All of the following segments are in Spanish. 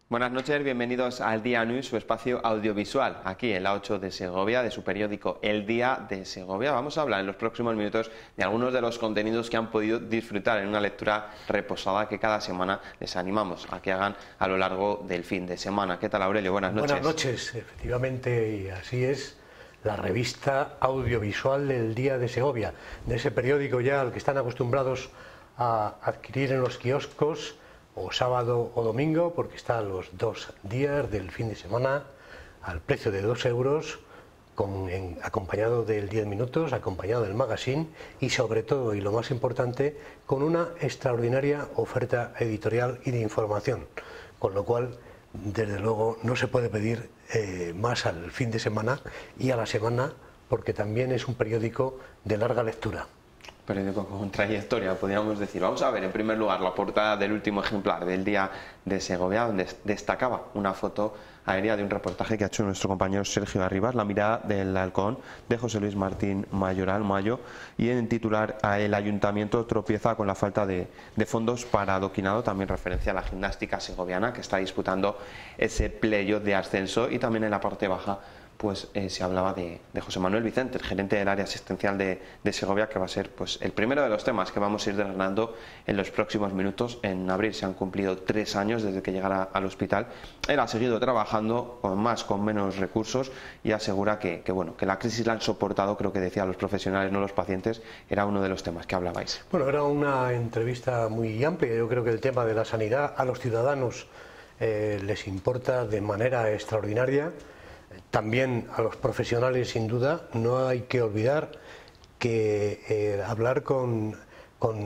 Buenas noches, bienvenidos al Día News, su espacio audiovisual, aquí en la 8 de Segovia, de su periódico El Día de Segovia. Vamos a hablar en los próximos minutos de algunos de los contenidos que han podido disfrutar en una lectura reposada que cada semana les animamos a que hagan a lo largo del fin de semana. ¿Qué tal, Aurelio? Buenas noches. Buenas noches, efectivamente, y así es, la revista audiovisual del Día de Segovia, de ese periódico ya al que están acostumbrados a adquirir en los kioscos, o sábado o domingo, porque está los 2 días del fin de semana al precio de 2 euros, acompañado del 10 minutos, acompañado del magazine y sobre todo, y lo más importante, con una extraordinaria oferta editorial y de información, con lo cual, desde luego, no se puede pedir más al fin de semana y a la semana, porque también es un periódico de larga lectura. Periódico con trayectoria, podríamos decir. Vamos a ver, en primer lugar, la portada del último ejemplar del Día de Segovia, donde destacaba una foto aérea de un reportaje que ha hecho nuestro compañero Sergio Arribas, La mirada del halcón, de José Luis Martín Mayoral Mayo, y en titular El ayuntamiento tropieza con la falta de fondos para adoquinado, también referencia a la gimnástica segoviana, que está disputando ese playoff de ascenso, y también en la parte baja pues se hablaba de José Manuel Vicente, el gerente del área asistencial de Segovia, que va a ser pues el primero de los temas que vamos a ir desgranando en los próximos minutos. En abril se han cumplido 3 años desde que llegara al hospital. Él ha seguido trabajando con menos recursos, y asegura que la crisis la han soportado. Creo que decía los profesionales, no los pacientes. Era uno de los temas que hablabais. Bueno, era una entrevista muy amplia. Yo creo que el tema de la sanidad a los ciudadanos les importa de manera extraordinaria. También a los profesionales, sin duda. No hay que olvidar que hablar con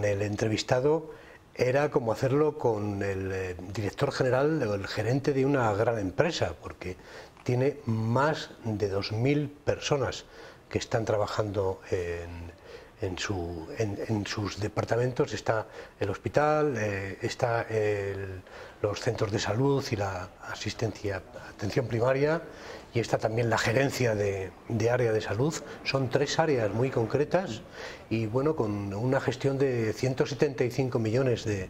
el entrevistado era como hacerlo con el director general o el gerente de una gran empresa, porque tiene más de 2.000 personas que están trabajando en sus departamentos. Está el hospital, está los centros de salud y la atención primaria, y está también la gerencia de área de salud. Son 3 áreas muy concretas, y bueno, con una gestión de 175 millones de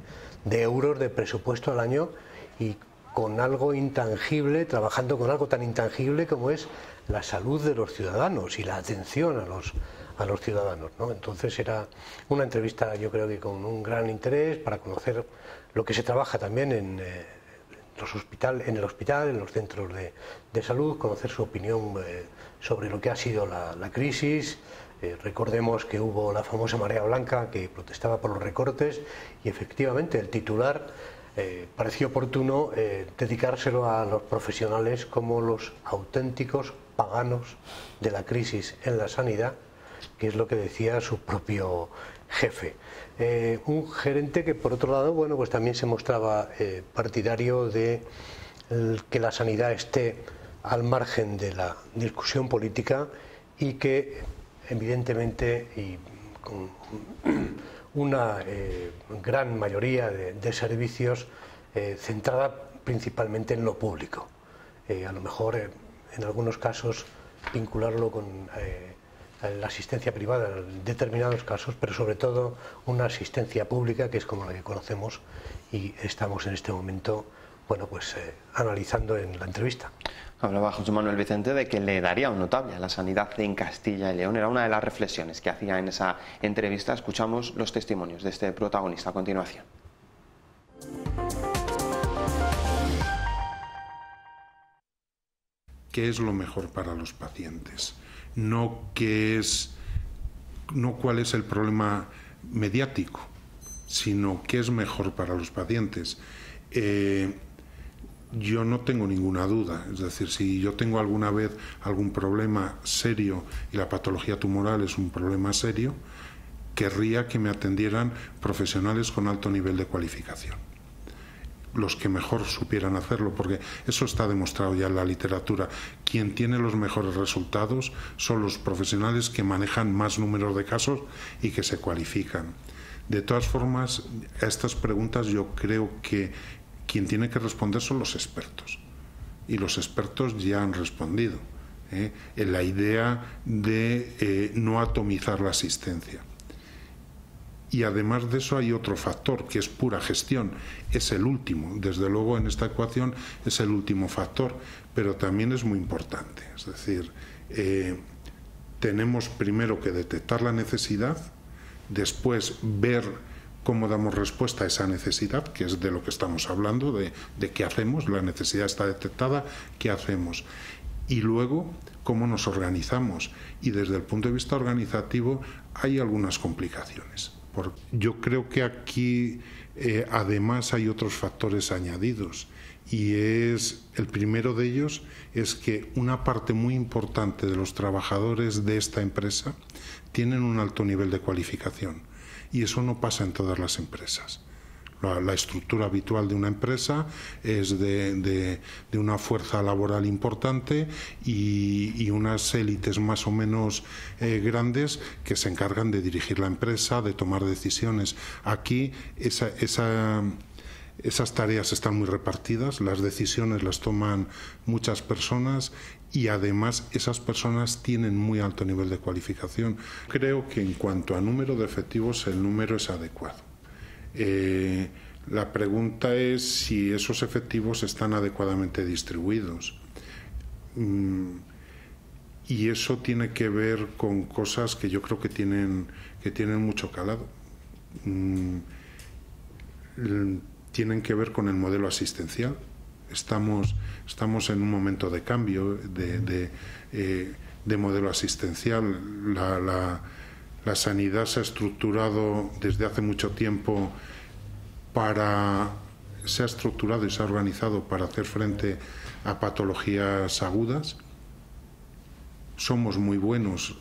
euros de presupuesto al año, y con algo intangible, trabajando con algo tan intangible como es la salud de los ciudadanos y la atención a los ciudadanos, ¿no? Entonces era una entrevista, yo creo que con un gran interés para conocer lo que se trabaja también en el hospital, en los centros de salud, conocer su opinión sobre lo que ha sido la crisis. Recordemos que hubo la famosa marea blanca que protestaba por los recortes, y efectivamente el titular pareció oportuno dedicárselo a los profesionales como los auténticos paganos de la crisis en la sanidad, que es lo que decía su propio jefe. Un gerente que, por otro lado, bueno, pues también se mostraba partidario de que la sanidad esté al margen de la discusión política, y que evidentemente, y con una gran mayoría de servicios centrada principalmente en lo público. A lo mejor en algunos casos vincularlo con la asistencia privada en determinados casos, pero sobre todo una asistencia pública, que es como la que conocemos y estamos en este momento, bueno, pues analizando en la entrevista. Hablaba José Manuel Vicente de que le daría un notable a la sanidad en Castilla y León. Era una de las reflexiones que hacía en esa entrevista. Escuchamos los testimonios de este protagonista a continuación. ¿Qué es lo mejor para los pacientes? No cuál es el problema mediático, sino qué es mejor para los pacientes. Yo no tengo ninguna duda, es decir, si yo tengo alguna vez algún problema serio y la patología tumoral es un problema serio, querría que me atendieran profesionales con alto nivel de cualificación, los que mejor supieran hacerlo, porque eso está demostrado ya en la literatura. Quien tiene los mejores resultados son los profesionales que manejan más números de casos y que se cualifican. De todas formas, a estas preguntas yo creo que quien tiene que responder son los expertos, y los expertos ya han respondido en la idea de no atomizar la asistencia. Y además de eso hay otro factor, que es pura gestión. Es el último, desde luego en esta ecuación es el último factor, pero también es muy importante. Es decir, tenemos primero que detectar la necesidad, después ver cómo damos respuesta a esa necesidad, que es de lo que estamos hablando, de qué hacemos. La necesidad está detectada, ¿qué hacemos? Y luego cómo nos organizamos. Y desde el punto de vista organizativo hay algunas complicaciones. Yo creo que aquí además hay otros factores añadidos, y el primero de ellos es que una parte muy importante de los trabajadores de esta empresa tienen un alto nivel de cualificación, y eso no pasa en todas las empresas. La estructura habitual de una empresa es de una fuerza laboral importante y unas élites más o menos grandes que se encargan de dirigir la empresa, de tomar decisiones. Aquí esas tareas están muy repartidas, las decisiones las toman muchas personas y además esas personas tienen muy alto nivel de cualificación. Creo que en cuanto a número de efectivos, el número es adecuado. La pregunta es si esos efectivos están adecuadamente distribuidos, y eso tiene que ver con cosas que yo creo que tienen mucho calado. Tienen que ver con el modelo asistencial. Estamos en un momento de cambio de modelo asistencial. La sanidad se ha estructurado desde hace mucho tiempo se ha estructurado y se ha organizado para hacer frente a patologías agudas. Somos muy buenos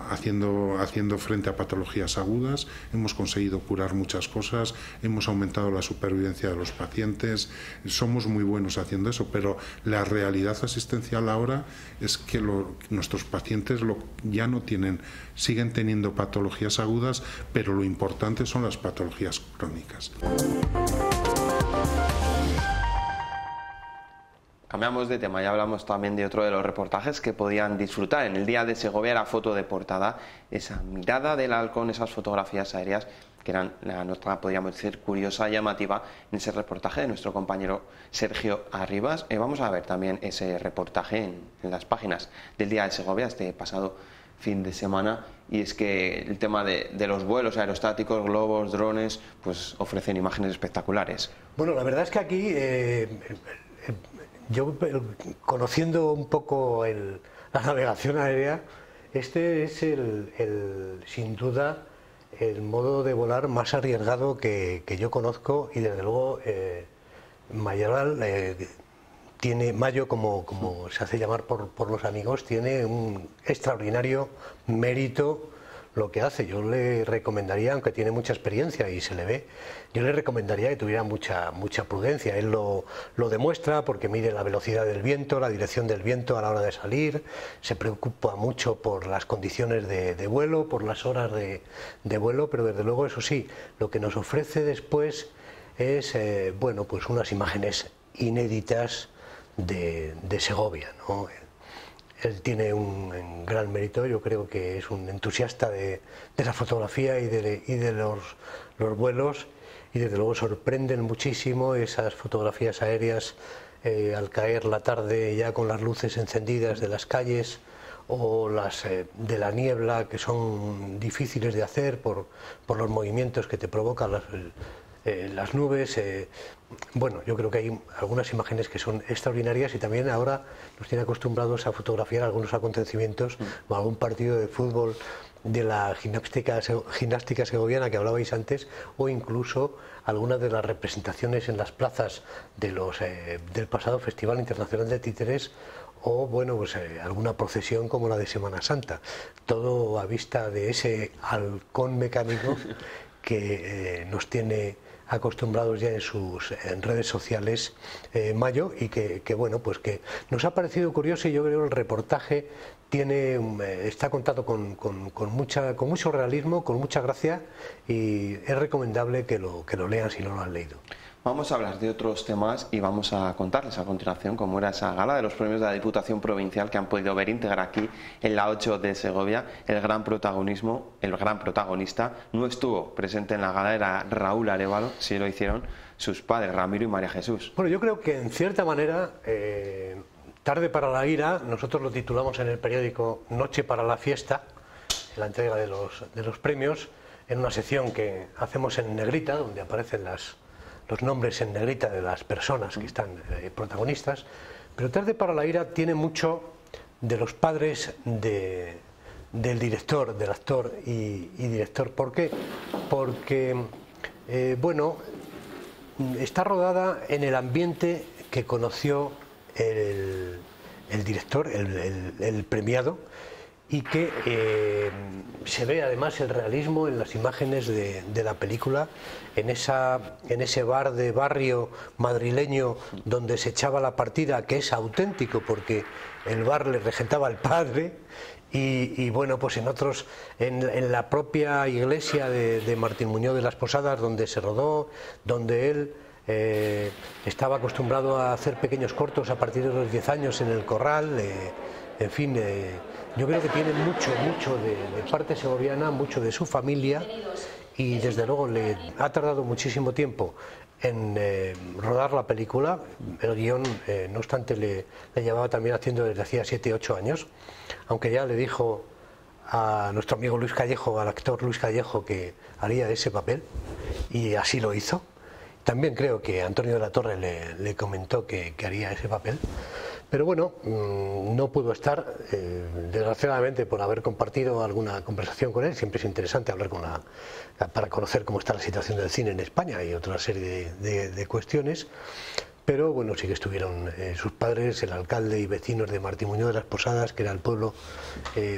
haciendo frente a patologías agudas, hemos conseguido curar muchas cosas, hemos aumentado la supervivencia de los pacientes, somos muy buenos haciendo eso, pero la realidad asistencial ahora es que nuestros pacientes ya no siguen teniendo patologías agudas, pero lo importante son las patologías crónicas. Cambiamos de tema, ya hablamos también de otro de los reportajes que podían disfrutar. En el Día de Segovia, la foto de portada, esa mirada del halcón, esas fotografías aéreas que eran la nota, podríamos decir, curiosa y llamativa en ese reportaje de nuestro compañero Sergio Arribas. Vamos a ver también ese reportaje en las páginas del Día de Segovia este pasado fin de semana, y es que el tema de los vuelos aerostáticos, globos, drones, pues ofrecen imágenes espectaculares. Bueno, la verdad es que aquí yo, conociendo un poco la navegación aérea, este es sin duda el modo de volar más arriesgado que yo conozco, y desde luego Mayoral Mayo, como se hace llamar por los amigos, tiene un extraordinario mérito lo que hace. Yo le recomendaría, aunque tiene mucha experiencia y se le ve, yo le recomendaría que tuviera mucha prudencia. Él lo demuestra porque mide la velocidad del viento, la dirección del viento a la hora de salir, se preocupa mucho por las condiciones de vuelo, por las horas de vuelo, pero desde luego, eso sí, lo que nos ofrece después es bueno, pues unas imágenes inéditas de Segovia, ¿no? Él tiene un gran mérito, yo creo que es un entusiasta de la fotografía y de los vuelos, y desde luego sorprenden muchísimo esas fotografías aéreas al caer la tarde ya con las luces encendidas de las calles, o las de la niebla, que son difíciles de hacer por los movimientos que te provocan las nubes. Bueno, yo creo que hay algunas imágenes que son extraordinarias, y también ahora nos tiene acostumbrados a fotografiar algunos acontecimientos o algún partido de fútbol de la gimnástica segoviana que hablabais antes, o incluso algunas de las representaciones en las plazas del pasado Festival Internacional de Títeres, o bueno, pues alguna procesión como la de Semana Santa, todo a vista de ese halcón mecánico que nos tiene acostumbrados ya en redes sociales Mayo, y que bueno, pues que nos ha parecido curioso, y yo creo que el reportaje está contado con mucho realismo, con mucha gracia, y es recomendable que lo lean si no lo han leído. Vamos a hablar de otros temas y vamos a contarles a continuación cómo era esa gala de los premios de la Diputación Provincial que han podido ver íntegra aquí en la 8 de Segovia. El gran protagonista no estuvo presente en la gala, era Raúl Arévalo, sí lo hicieron sus padres, Ramiro y María Jesús. Bueno, yo creo que en cierta manera, Tarde para la ira, nosotros lo titulamos en el periódico Noche para la fiesta, en la entrega de los premios, en una sección que hacemos en negrita, donde aparecen los nombres en negrita de las personas que están protagonistas, pero Tarde para la ira tiene mucho de los padres del director, del actor y director. ¿Por qué? Porque, bueno, está rodada en el ambiente que conoció el director, el premiado, y que se ve además el realismo en las imágenes de la película, en ese bar de barrio madrileño donde se echaba la partida, que es auténtico porque el bar le regentaba el padre, y bueno, pues en la propia iglesia de Martín Muñoz de las Posadas, donde se rodó, donde él estaba acostumbrado a hacer pequeños cortos a partir de los 10 años en el Corral, en fin, yo creo que tiene mucho de parte segoviana, mucho de su familia, y desde luego le ha tardado muchísimo tiempo en rodar la película. El guión, no obstante, le llevaba también haciendo desde hacía 7 u 8 años, aunque ya le dijo a nuestro amigo Luis Callejo, al actor Luis Callejo, que haría ese papel, y así lo hizo. También creo que Antonio de la Torre le comentó que haría ese papel. Pero bueno, no pudo estar, desgraciadamente, por haber compartido alguna conversación con él. Siempre es interesante hablar para conocer cómo está la situación del cine en España y otra serie de cuestiones. Pero bueno, sí que estuvieron sus padres, el alcalde y vecinos de Martín Muñoz de las Posadas, que era el pueblo,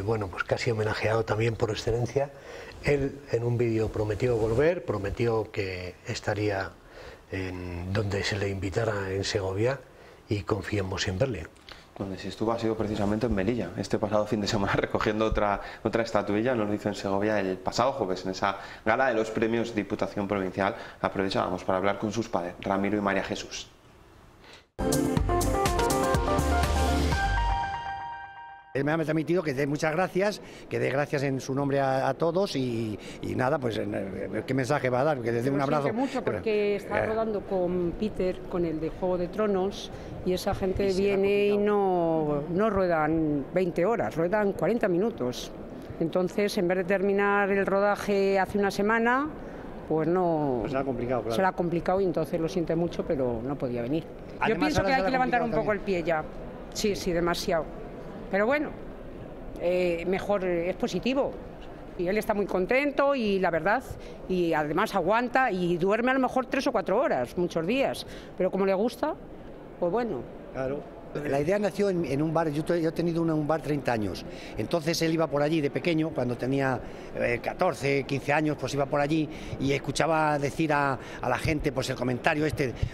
bueno, pues casi homenajeado también por excelencia. Él en un vídeo prometió volver, prometió que estaría en donde se le invitara en Segovia, y confiemos en verle. Donde sí estuvo ha sido precisamente en Melilla, este pasado fin de semana, recogiendo otra estatuilla. Nos lo hizo en Segovia el pasado jueves, en esa gala de los premios Diputación Provincial. Aprovechábamos para hablar con sus padres, Ramiro y María Jesús. Él me ha transmitido que dé muchas gracias, que dé gracias en su nombre a todos y nada, pues qué mensaje va a dar, que le dé un abrazo. Mucho porque está rodando con Peter, con el de Juego de Tronos, y esa gente viene y no ruedan 20 horas, ruedan 40 minutos. Entonces, en vez de terminar el rodaje hace una semana, pues no... Pues será complicado, claro. Será complicado, y entonces lo siente mucho, pero no podía venir. Además, yo pienso que hay que levantar un poco el pie ya. Sí, demasiado. Pero bueno, mejor, es positivo. Y él está muy contento y la verdad, y además aguanta y duerme a lo mejor 3 o 4 horas, muchos días. Pero como le gusta, pues bueno. Claro. La idea nació en un bar. Yo he tenido un bar 30 años, entonces él iba por allí de pequeño, cuando tenía 14, 15 años, pues iba por allí y escuchaba decir a la gente, pues el comentario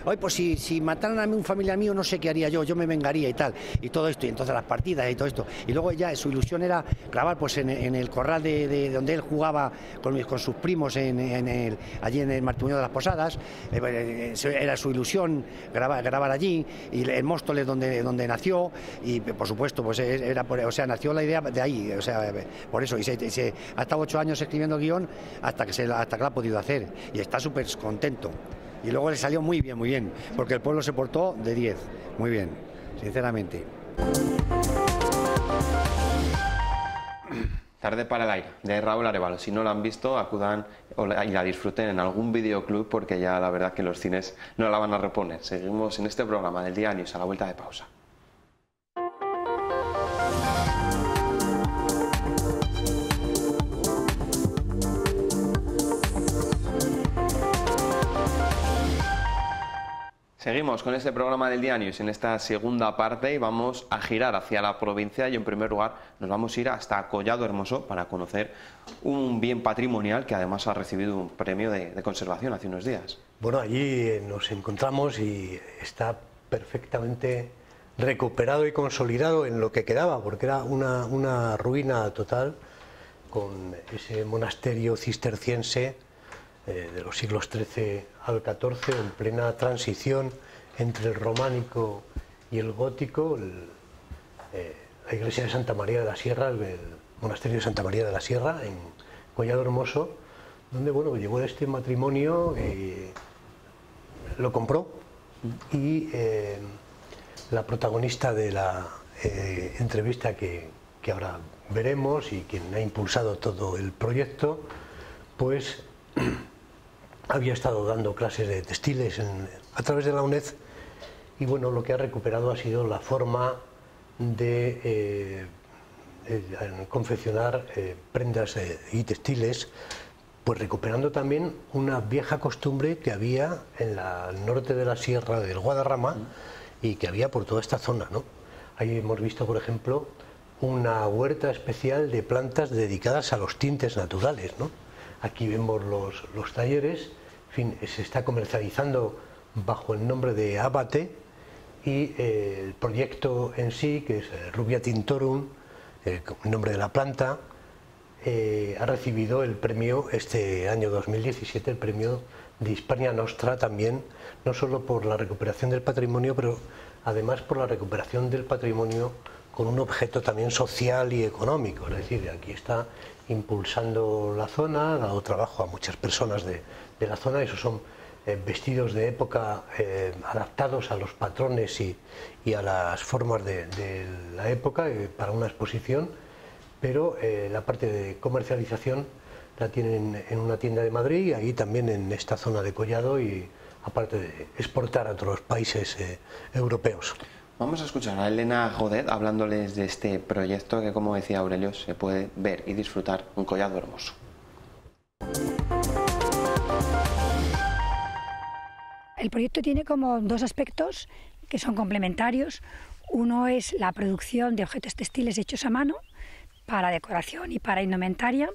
hoy pues si mataran a mí un familiar mío, no sé qué haría yo me vengaría y tal, y todo esto, y entonces las partidas y todo esto, y luego ya su ilusión era grabar pues en el corral de donde él jugaba con sus primos allí en el Martín Muñoz de las Posadas. Era su ilusión grabar allí, y el Móstoles donde nació, y por supuesto pues nació la idea de ahí, por eso, y se ha estado 8 años escribiendo el guión hasta que lo ha podido hacer, y está súper contento, y luego le salió muy bien, porque el pueblo se portó de 10, muy bien, sinceramente. Tarde para el aire, de Raúl Arévalo. Si no la han visto, acudan y la disfruten en algún videoclub, porque ya la verdad que los cines no la van a reponer. Seguimos en este programa del Día News a la vuelta de pausa. Seguimos con este programa del Día News en esta segunda parte, y vamos a girar hacia la provincia, y en primer lugar nos vamos a ir hasta Collado Hermoso para conocer un bien patrimonial que además ha recibido un premio de conservación hace unos días. Bueno, allí nos encontramos y está perfectamente recuperado y consolidado en lo que quedaba, porque era una ruina total, con ese monasterio cisterciense de los siglos XIII al XIV, en plena transición entre el románico y el gótico, la iglesia de Santa María de la Sierra, el monasterio de Santa María de la Sierra, en Collado Hermoso, donde bueno, llegó este matrimonio, lo compró, y la protagonista de la entrevista que ahora veremos y quien ha impulsado todo el proyecto, pues había estado dando clases de textiles a través de la UNED, y bueno, lo que ha recuperado ha sido la forma de confeccionar prendas y textiles, pues recuperando también una vieja costumbre que había en el norte de la Sierra del Guadarrama y que había por toda esta zona, ¿no? Ahí hemos visto, por ejemplo, una huerta especial de plantas dedicadas a los tintes naturales, ¿no? Aquí vemos los talleres, en fin, se está comercializando bajo el nombre de Abate, y el proyecto en sí, que es Rubia Tintorum, el nombre de la planta, ha recibido el premio este año 2017, el premio de Hispania Nostra también, no solo por la recuperación del patrimonio, pero además por la recuperación del patrimonio con un objeto también social y económico. Es decir, aquí está impulsando la zona, ha dado trabajo a muchas personas de la zona. Esos son vestidos de época adaptados a los patrones y a las formas de la época para una exposición, pero la parte de comercialización la tienen en una tienda de Madrid y ahí también en esta zona de Collado, y aparte de exportar a otros países europeos. Vamos a escuchar a Elena Godet hablándoles de este proyecto que, como decía Aurelio, se puede ver y disfrutar en Collado Hermoso. El proyecto tiene como dos aspectos que son complementarios. Uno es la producción de objetos textiles hechos a mano para decoración y para indumentaria,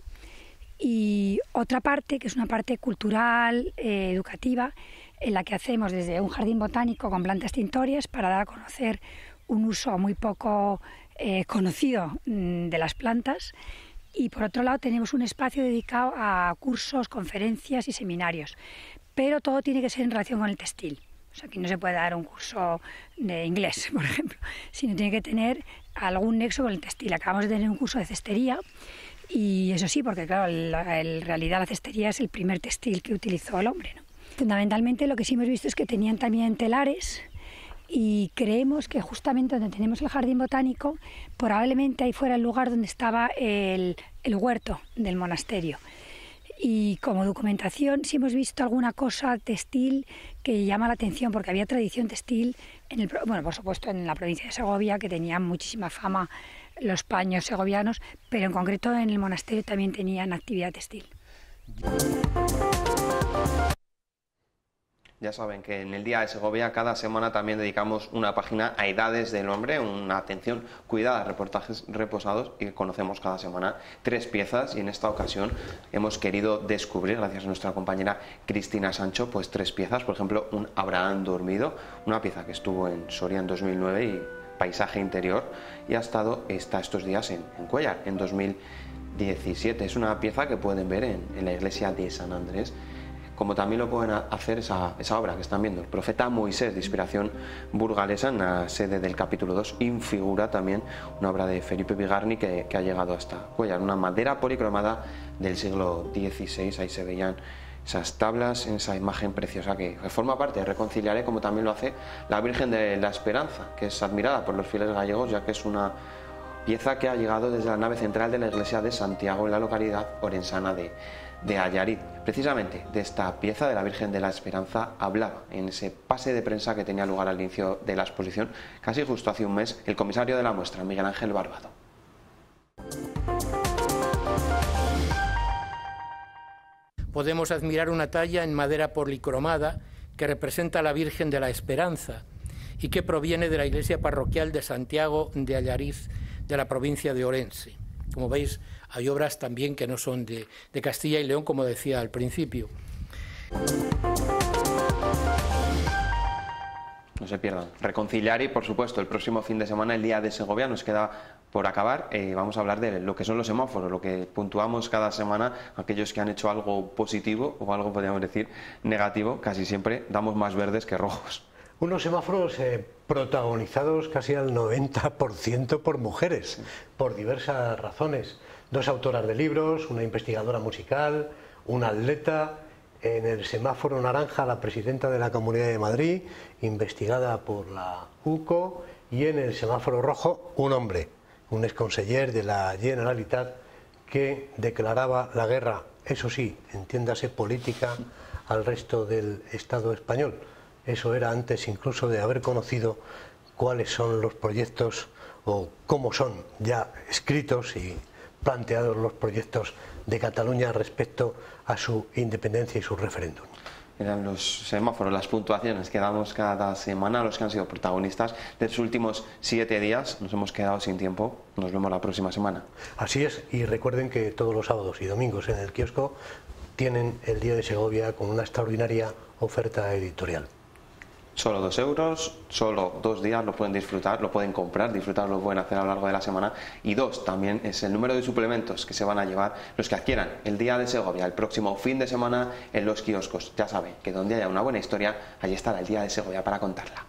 y otra parte que es una parte cultural, educativa, en la que hacemos desde un jardín botánico con plantas tintorias para dar a conocer un uso muy poco conocido de las plantas, y por otro lado tenemos un espacio dedicado a cursos, conferencias y seminarios, pero todo tiene que ser en relación con el textil. O sea, aquí no se puede dar un curso de inglés, por ejemplo, sino tiene que tener algún nexo con el textil. Acabamos de tener un curso de cestería, y eso sí, porque claro, en realidad la cestería es el primer textil que utilizó el hombre, ¿no? Fundamentalmente lo que sí hemos visto es que tenían también telares, y creemos que justamente donde tenemos el jardín botánico, probablemente ahí fuera el lugar donde estaba el huerto del monasterio. Y como documentación sí hemos visto alguna cosa textil que llama la atención, porque había tradición textil, bueno, por supuesto en la provincia de Segovia, que tenían muchísima fama los paños segovianos, pero en concreto en el monasterio también tenían actividad textil. Ya saben que en el Día de Segovia cada semana también dedicamos una página a edades del hombre, una atención cuidada, reportajes reposados, y conocemos cada semana 3 piezas, y en esta ocasión hemos querido descubrir, gracias a nuestra compañera Cristina Sancho, pues 3 piezas. Por ejemplo, un Abraham dormido, una pieza que estuvo en Soria en 2009 y paisaje interior, y está estos días en Cuéllar en 2017. Es una pieza que pueden ver en la iglesia de San Andrés, como también lo pueden hacer esa obra que están viendo, el profeta Moisés, de inspiración burgalesa, en la sede del capítulo 2, infigura también una obra de Felipe Bigarni que ha llegado hasta Cuéllar, una madera policromada del siglo XVI. Ahí se veían esas tablas, en esa imagen preciosa que forma parte de Reconciliaré, como también lo hace la Virgen de la Esperanza, que es admirada por los fieles gallegos, ya que es una pieza que ha llegado desde la nave central de la iglesia de Santiago, en la localidad orensana de Allarit. Precisamente de esta pieza de la Virgen de la Esperanza hablaba en ese pase de prensa que tenía lugar al inicio de la exposición, casi justo hace un mes, el comisario de la muestra, Miguel Ángel Barbado. Podemos admirar una talla en madera policromada que representa a la Virgen de la Esperanza y que proviene de la iglesia parroquial de Santiago de Allariz, de la provincia de Orense. Como veis, hay obras también que no son de Castilla y León, como decía al principio. no se pierdan. Reconciliar y, por supuesto, el próximo fin de semana, el Día de Segovia, nos queda por acabar. Vamos a hablar de lo que son los semáforos, lo que puntuamos cada semana, aquellos que han hecho algo positivo o algo, podríamos decir, negativo. Casi siempre damos más verdes que rojos. Unos semáforos protagonizados casi al 90% por mujeres, por diversas razones. 2 autoras de libros, una investigadora musical, una atleta. En el semáforo naranja, la presidenta de la Comunidad de Madrid, investigada por la UCO, y en el semáforo rojo, un hombre, un exconseller de la Generalitat, que declaraba la guerra, eso sí, entiéndase política, al resto del Estado español. Eso era antes incluso de haber conocido cuáles son los proyectos o cómo son ya escritos y planteados los proyectos de Cataluña respecto a su independencia y su referéndum. Eran los semáforos, las puntuaciones que damos cada semana a los que han sido protagonistas de los últimos 7 días. Nos hemos quedado sin tiempo, nos vemos la próxima semana. Así es, y recuerden que todos los sábados y domingos en el kiosco tienen el Día de Segovia con una extraordinaria oferta editorial. Solo 2 euros, solo 2 días lo pueden disfrutar, lo pueden comprar, disfrutar, lo pueden hacer a lo largo de la semana. Y 2 también es el número de suplementos que se van a llevar los que adquieran el Día de Segovia el próximo fin de semana en los kioscos. Ya saben que donde haya una buena historia, allí estará el Día de Segovia para contarla.